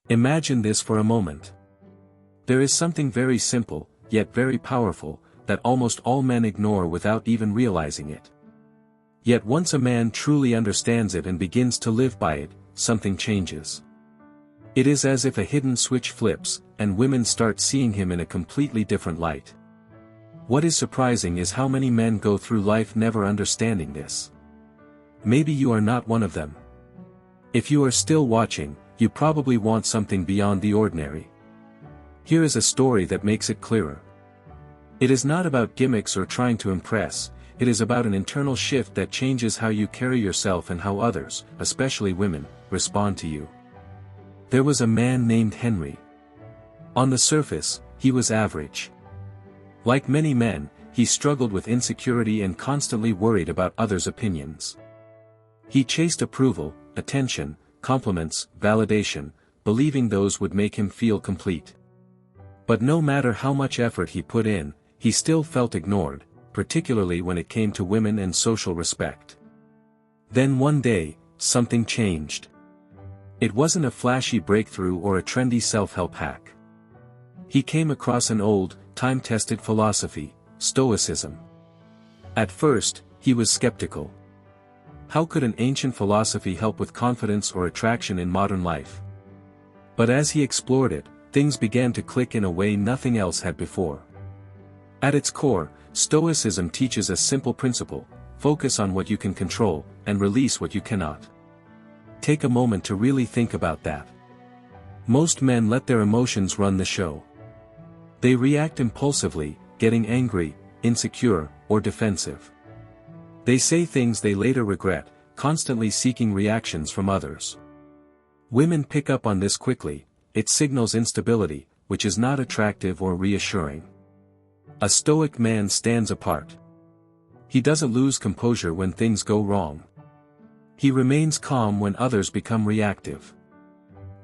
Imagine this for a moment. There is something very simple, yet very powerful, that almost all men ignore without even realizing it. Yet once a man truly understands it and begins to live by it, something changes. It is as if a hidden switch flips, and women start seeing him in a completely different light. What is surprising is how many men go through life never understanding this. Maybe you are not one of them. If you are still watching, you probably want something beyond the ordinary. Here is a story that makes it clearer. It is not about gimmicks or trying to impress, it is about an internal shift that changes how you carry yourself and how others, especially women, respond to you. There was a man named Henry. On the surface, he was average. Like many men, he struggled with insecurity and constantly worried about others' opinions. He chased approval, attention, compliments, validation, believing those would make him feel complete. But no matter how much effort he put in, he still felt ignored, particularly when it came to women and social respect. Then one day, something changed. It wasn't a flashy breakthrough or a trendy self-help hack. He came across an old, time-tested philosophy, Stoicism. At first, he was skeptical. How could an ancient philosophy help with confidence or attraction in modern life? But as he explored it, things began to click in a way nothing else had before. At its core, Stoicism teaches a simple principle: focus on what you can control, and release what you cannot. Take a moment to really think about that. Most men let their emotions run the show. They react impulsively, getting angry, insecure, or defensive. They say things they later regret, constantly seeking reactions from others. Women pick up on this quickly. It signals instability, which is not attractive or reassuring. A stoic man stands apart. He doesn't lose composure when things go wrong. He remains calm when others become reactive.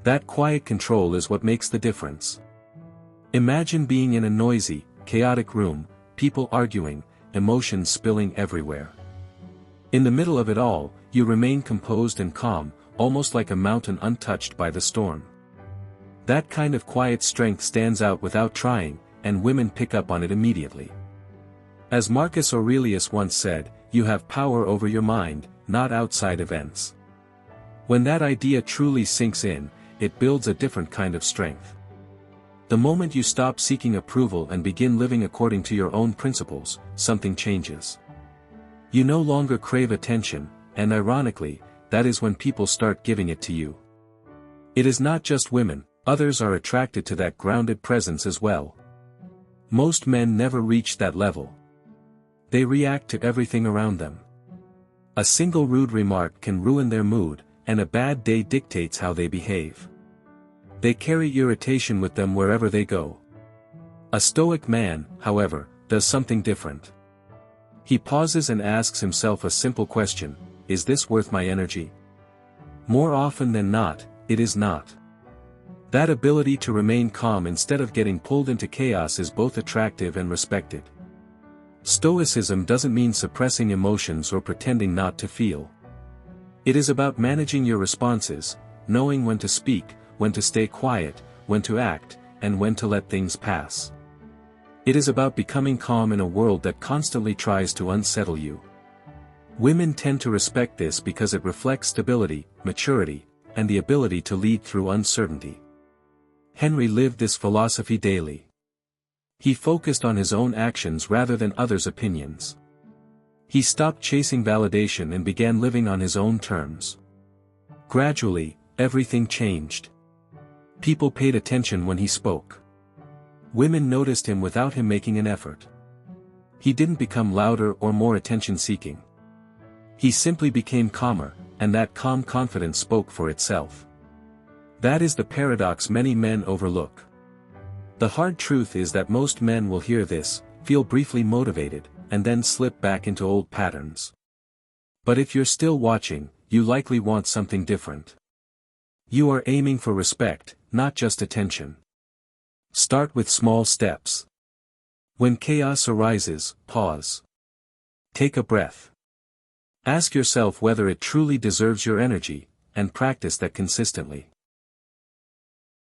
That quiet control is what makes the difference. Imagine being in a noisy, chaotic room, people arguing, emotions spilling everywhere. In the middle of it all, you remain composed and calm, almost like a mountain untouched by the storm. That kind of quiet strength stands out without trying, and women pick up on it immediately. As Marcus Aurelius once said, you have power over your mind, not outside events. When that idea truly sinks in, it builds a different kind of strength. The moment you stop seeking approval and begin living according to your own principles, something changes. You no longer crave attention, and ironically, that is when people start giving it to you. It is not just women, others are attracted to that grounded presence as well. Most men never reach that level. They react to everything around them. A single rude remark can ruin their mood, and a bad day dictates how they behave. They carry irritation with them wherever they go. A stoic man, however, does something different. He pauses and asks himself a simple question: is this worth my energy? More often than not, it is not. That ability to remain calm instead of getting pulled into chaos is both attractive and respected. Stoicism doesn't mean suppressing emotions or pretending not to feel. It is about managing your responses, knowing when to speak, when to stay quiet, when to act, and when to let things pass. It is about becoming calm in a world that constantly tries to unsettle you. Women tend to respect this because it reflects stability, maturity, and the ability to lead through uncertainty. Henry lived this philosophy daily. He focused on his own actions rather than others' opinions. He stopped chasing validation and began living on his own terms. Gradually, everything changed. People paid attention when he spoke. Women noticed him without him making an effort. He didn't become louder or more attention-seeking. He simply became calmer, and that calm confidence spoke for itself. That is the paradox many men overlook. The hard truth is that most men will hear this, feel briefly motivated, and then slip back into old patterns. But if you're still watching, you likely want something different. You are aiming for respect, not just attention. Start with small steps. When chaos arises, pause. Take a breath. Ask yourself whether it truly deserves your energy, and practice that consistently.